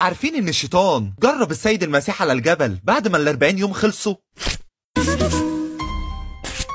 عارفين ان الشيطان جرب السيد المسيح على الجبل بعد ما ال40 يوم خلصوا؟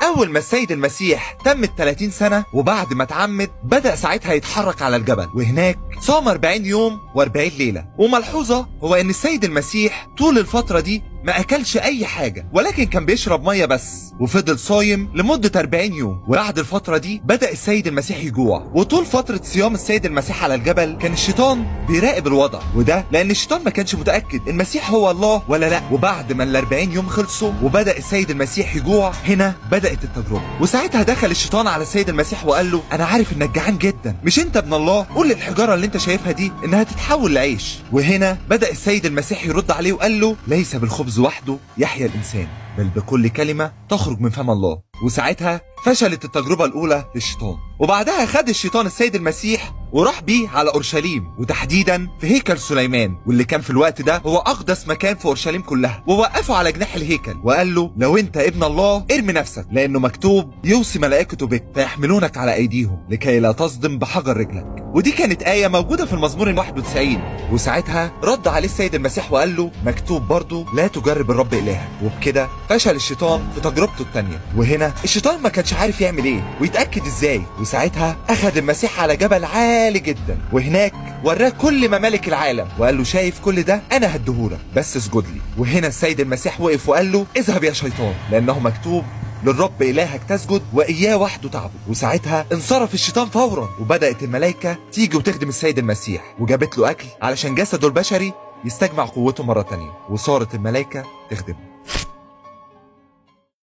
أول ما السيد المسيح تم ال30 سنة وبعد ما اتعمد بدأ ساعتها يتحرك على الجبل، وهناك صام 40 يوم و40 ليلة. وملحوظة هو إن السيد المسيح طول الفترة دي ما أكلش أي حاجة، ولكن كان بيشرب مية بس، وفضل صايم لمدة 40 يوم. وبعد الفترة دي بدأ السيد المسيح يجوع، وطول فترة صيام السيد المسيح على الجبل كان الشيطان بيراقب الوضع، وده لأن الشيطان ما كانش متأكد المسيح هو الله ولا لا. وبعد ما ال40 يوم خلصوا وبدأ السيد المسيح يجوع، هنا بدأت التجربة. وساعتها دخل الشيطان على السيد المسيح وقال له: أنا عارف إنك جعان جدا، مش أنت ابن الله؟ قول للحجارة اللي أنت شايفها دي إنها تتحول لعيش. وهنا بدأ السيد المسيح يرد عليه وقال له: ليس بالخبز وحده يحيا الإنسان، بل بكل كلمة تخرج من فم الله. وساعتها فشلت التجربة الأولى للشيطان، وبعدها خد الشيطان السيد المسيح وراح بيه على أورشليم، وتحديدا في هيكل سليمان، واللي كان في الوقت ده هو أقدس مكان في أورشليم كلها. ووقفه على جناح الهيكل وقال له: لو أنت ابن الله ارمي نفسك، لأنه مكتوب: يوصي ملائكته بك فيحملونك على أيديهم لكي لا تصدم بحجر رجلك. ودي كانت آية موجودة في المزمور 91. وساعتها رد عليه السيد المسيح وقال له: مكتوب برضه: لا تجرب الرب إلهك. وبكده فشل الشيطان في تجربته الثانية. وهنا الشيطان ما كانش عارف يعمل ايه ويتأكد ازاي، وساعتها أخذ المسيح على جبل عالي جدا، وهناك وراه كل ممالك العالم وقال له: شايف كل ده؟ أنا هديهولك، بس اسجد لي. وهنا السيد المسيح وقف وقال له: اذهب يا شيطان، لأنه مكتوب: للرب إلهك تسجد وإياه وحده تعبد. وساعتها انصرف الشيطان فورا، وبدأت الملائكة تيجي وتخدم السيد المسيح، وجابت له أكل علشان جسده البشري يستجمع قوته مرة تانية، وصارت الملائكة تخدمه.